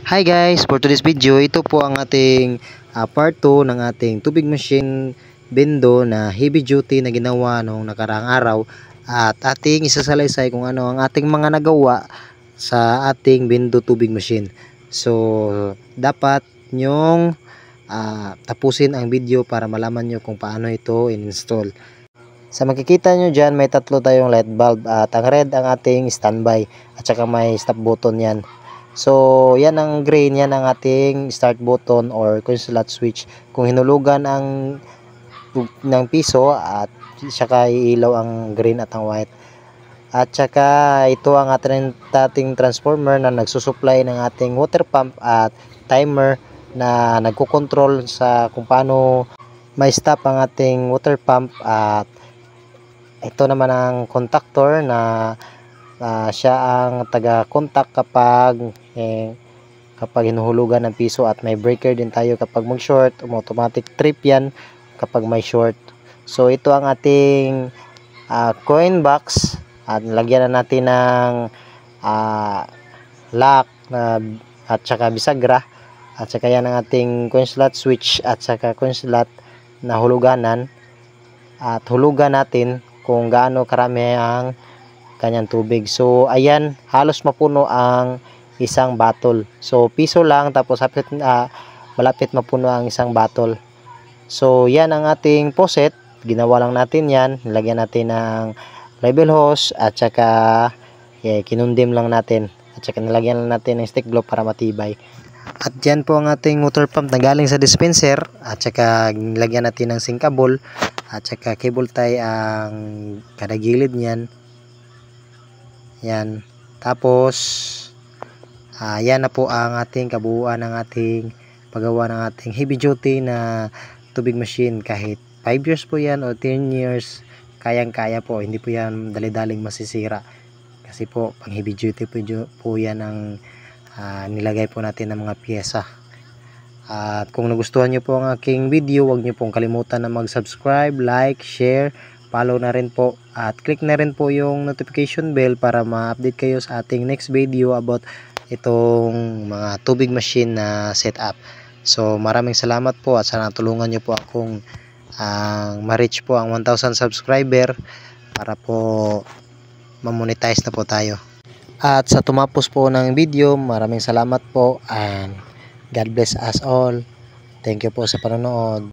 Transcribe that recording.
Hi guys, for today's video, ito po ang ating part 2 ng ating tubig machine bendo na heavy duty na ginawa noong nakaraang araw at ating isasalaysay kung ano ang ating mga nagawa sa ating bendo tubig machine. So, dapat nyong tapusin ang video para malaman nyo kung paano ito in-install. Sa makikita nyo dyan, may tatlo tayong light bulb at ang red ang ating standby at saka may stop button yan. So, yan ang green, yan ang ating start button or slot switch. Kung hinulugan ng piso at saka iilaw ang green at ang white. At saka ito ang ating transformer na nagsusupply ng ating water pump at timer na nagkukontrol sa kung paano may stop ang ating water pump. At ito naman ang contactor na siya ang taga-contact kapag hinuhulugan ng piso, at may breaker din tayo kapag mag-short, automatic trip yan kapag may short. So ito ang ating coin box at lagyan na natin ng lock at saka bisagra, at saka yan ang ating coin slot switch at saka coin slot na huluganan, at hulugan natin kung gaano karami ang kanyang tubig. So ayan, halos mapuno ang isang bottle. So piso lang, tapos malapit mapuno ang isang bottle. So yan ang ating faucet, ginawa lang natin yan, nilagyan natin ng level hose at saka kinundim lang natin, at saka nilagyan lang natin ng stick glove para matibay. At yan po ang ating water pump na galing sa dispenser, at saka nilagyan natin ng sink cable at saka cable tie ang kada gilid niyan. Yan. Tapos yan na po ang ating kabuuan ng ating paggawa ng ating heavy duty na tubig machine. Kahit 5 years po yan o 10 years, kayang-kaya po. Hindi po yan dali-daling masisira. Kasi po, pang heavy duty po yan ang nilagay po natin ng mga pyesa. At kung nagustuhan nyo po ang aking video, huwag nyo pong kalimutan na mag-subscribe, like, share, follow na rin po, at click na rin po yung notification bell para ma-update kayo sa ating next video about itong mga tubig machine na setup. So maraming salamat po at sana tulungan nyo po akong ma-reach po ang 1,000 subscriber para po ma-monetize na po tayo. At sa tumapos po ng video, maraming salamat po and God bless us all. Thank you po sa panonood.